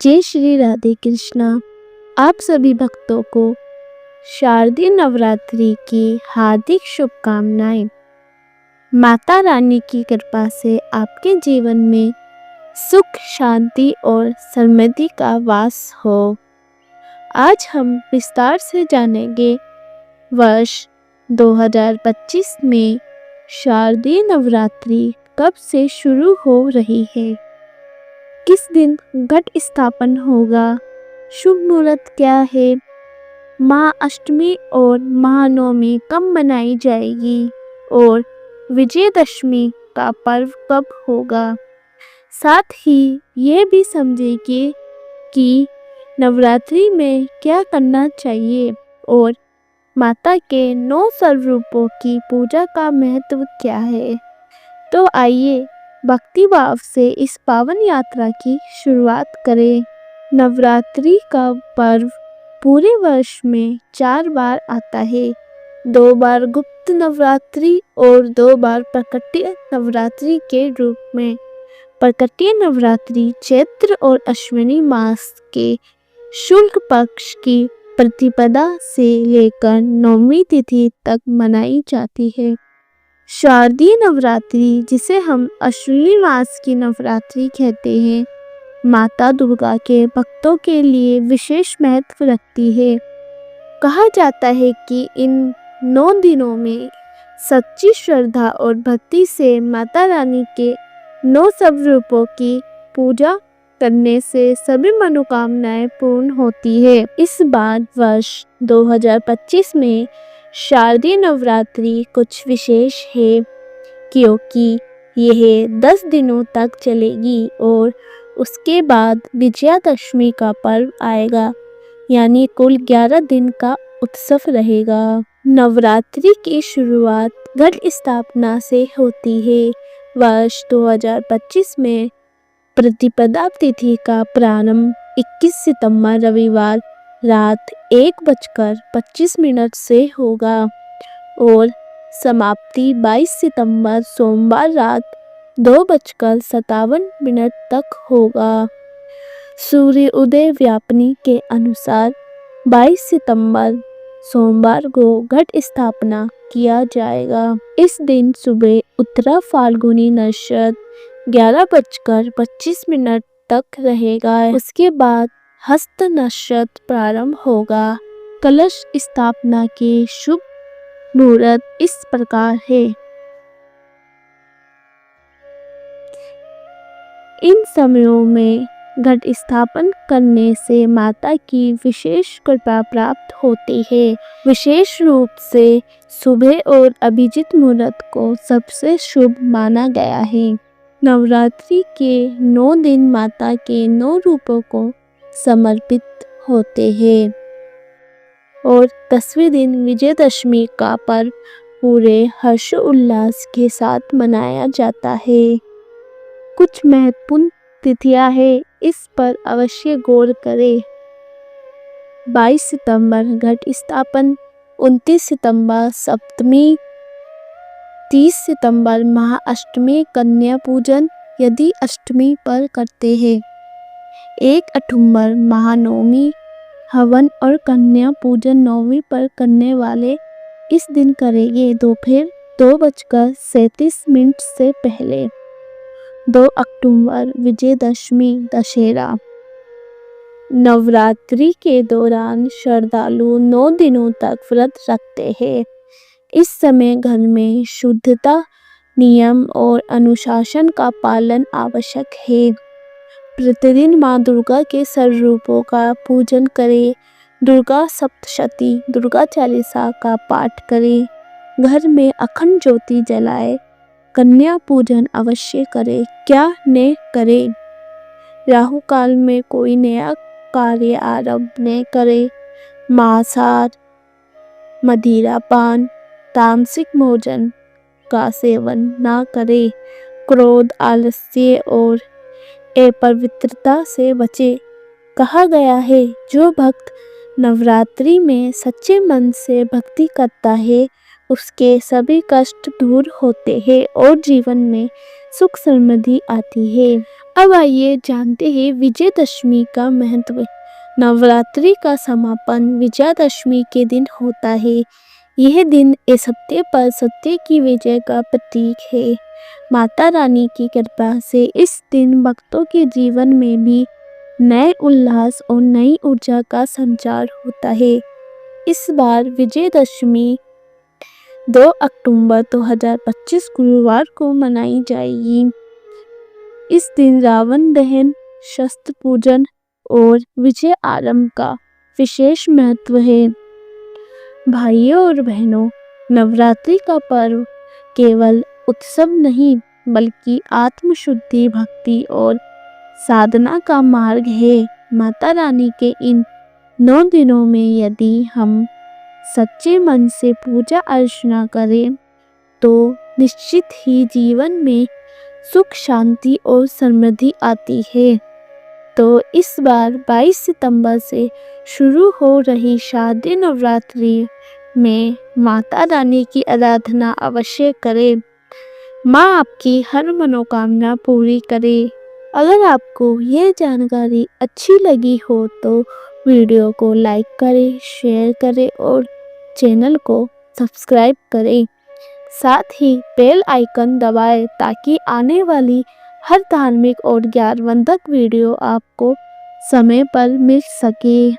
जय श्री राधे कृष्णा। आप सभी भक्तों को शारदीय नवरात्रि की हार्दिक शुभकामनाएं। माता रानी की कृपा से आपके जीवन में सुख, शांति और समृद्धि का वास हो। आज हम विस्तार से जानेंगे वर्ष 2025 में शारदीय नवरात्रि कब से शुरू हो रही है, किस दिन घट स्थापन होगा, शुभ मुहूर्त क्या है, महाअष्टमी और महानवमी कब मनाई जाएगी और विजयदशमी का पर्व कब होगा। साथ ही ये भी समझेंगे कि नवरात्रि में क्या करना चाहिए और माता के 9 स्वरूपों की पूजा का महत्व क्या है। तो आइए भक्ति भाव से इस पावन यात्रा की शुरुआत करें। नवरात्रि का पर्व पूरे वर्ष में 4 बार आता है, 2 बार गुप्त नवरात्रि और 2 बार प्रकटीय नवरात्रि के रूप में। प्रकटीय नवरात्रि चैत्र और अश्विनी मास के शुक्ल पक्ष की प्रतिपदा से लेकर 9वीं तिथि तक मनाई जाती है। शारदीय नवरात्रि, जिसे हम अश्विनी मास की नवरात्रि कहते हैं, माता दुर्गा के भक्तों के लिए विशेष महत्व रखती है। कहा जाता है कि इन 9 दिनों में सच्ची श्रद्धा और भक्ति से माता रानी के 9 स्वरूपों की पूजा करने से सभी मनोकामनाएं पूर्ण होती है। इस बार वर्ष 2025 में शारदीय नवरात्रि कुछ विशेष है, क्योंकि यह 10 दिनों तक चलेगी और उसके बाद विजयादशमी का पर्व आएगा, यानी कुल 11 दिन का उत्सव रहेगा। नवरात्रि की शुरुआत घट स्थापना से होती है। वर्ष 2025 में प्रतिपदा तिथि का प्रारंभ 21 सितंबर रविवार रात 1:25 से होगा और समाप्ति 22 सितंबर सोमवार रात 2:57 तक होगा। सूर्य उदय व्यापनी के अनुसार 22 सितंबर सोमवार को घट स्थापना किया जाएगा। इस दिन सुबह उत्तरा फाल्गुनी नक्षत्र 11:25 तक रहेगा। उसके बाद हस्त नक्षत्र प्रारंभ होगा। कलश स्थापना के शुभ मुहूर्त इस प्रकार है। इन समयों में घट स्थापन करने से माता की विशेष कृपा प्राप्त होती है। विशेष रूप से सुबह और अभिजीत मुहूर्त को सबसे शुभ माना गया है। नवरात्रि के 9 दिन माता के 9 रूपों को समर्पित होते हैं और 10वें दिन विजयदशमी का पर्व पूरे हर्षोल्लास के साथ मनाया जाता है। कुछ महत्वपूर्ण तिथियां हैं, इस पर अवश्य गौर करें। 22 सितंबर घट स्थापन, 29 सितंबर सप्तमी, 30 सितंबर महाअष्टमी कन्या पूजन यदि अष्टमी पर करते हैं, 1 अक्टूबर महानवमी हवन और कन्या पूजन 9वीं पर करने वाले इस दिन करेंगे दोपहर 2:37 से पहले। 2 अक्टूबर विजयदशमी दशहरा। नवरात्रि के दौरान श्रद्धालु 9 दिनों तक व्रत रखते हैं। इस समय घर में शुद्धता, नियम और अनुशासन का पालन आवश्यक है। प्रतिदिन माँ दुर्गा के स्वरूपों का पूजन करें। दुर्गा सप्तशती, दुर्गा चालीसा का पाठ करें। घर में अखंड ज्योति जलाएं। कन्या पूजन अवश्य करें। क्या न करें? राहु काल में कोई नया कार्य आरंभ न करें। मांसाहार, मदिरा पान, तामसिक भोजन का सेवन न करें। क्रोध, आलस्य और अपवित्रता से बचें। कहा गया है, जो भक्त नवरात्रि में सच्चे मन से भक्ति करता है उसके सभी कष्ट दूर होते हैं और जीवन में सुख समृद्धि आती है। अब आइए जानते हैं विजयदशमी का महत्व। नवरात्रि का समापन विजयादशमी के दिन होता है। यह दिन असत्य पर सत्य की विजय का प्रतीक है। माता रानी की कृपा से इस दिन भक्तों के जीवन में भी नए उल्लास और नई ऊर्जा का संचार होता है। इस बार विजयदशमी 2 अक्टूबर 2025 गुरुवार को मनाई जाएगी। इस दिन रावण दहन, शस्त्र पूजन और विजय आरंभ का विशेष महत्व है। भाइयों और बहनों, नवरात्रि का पर्व केवल उत्सव नहीं बल्कि आत्मशुद्धि, भक्ति और साधना का मार्ग है। माता रानी के इन 9 दिनों में यदि हम सच्चे मन से पूजा अर्चना करें तो निश्चित ही जीवन में सुख, शांति और समृद्धि आती है। तो इस बार 22 सितंबर से शुरू हो रही शारदीय नवरात्रि में माता रानी की आराधना अवश्य करें। माँ आपकी हर मनोकामना पूरी करे। अगर आपको यह जानकारी अच्छी लगी हो तो वीडियो को लाइक करें, शेयर करें और चैनल को सब्सक्राइब करें। साथ ही बेल आइकन दबाएं ताकि आने वाली हर धार्मिक और ज्ञानवर्धक वीडियो आपको समय पर मिल सके।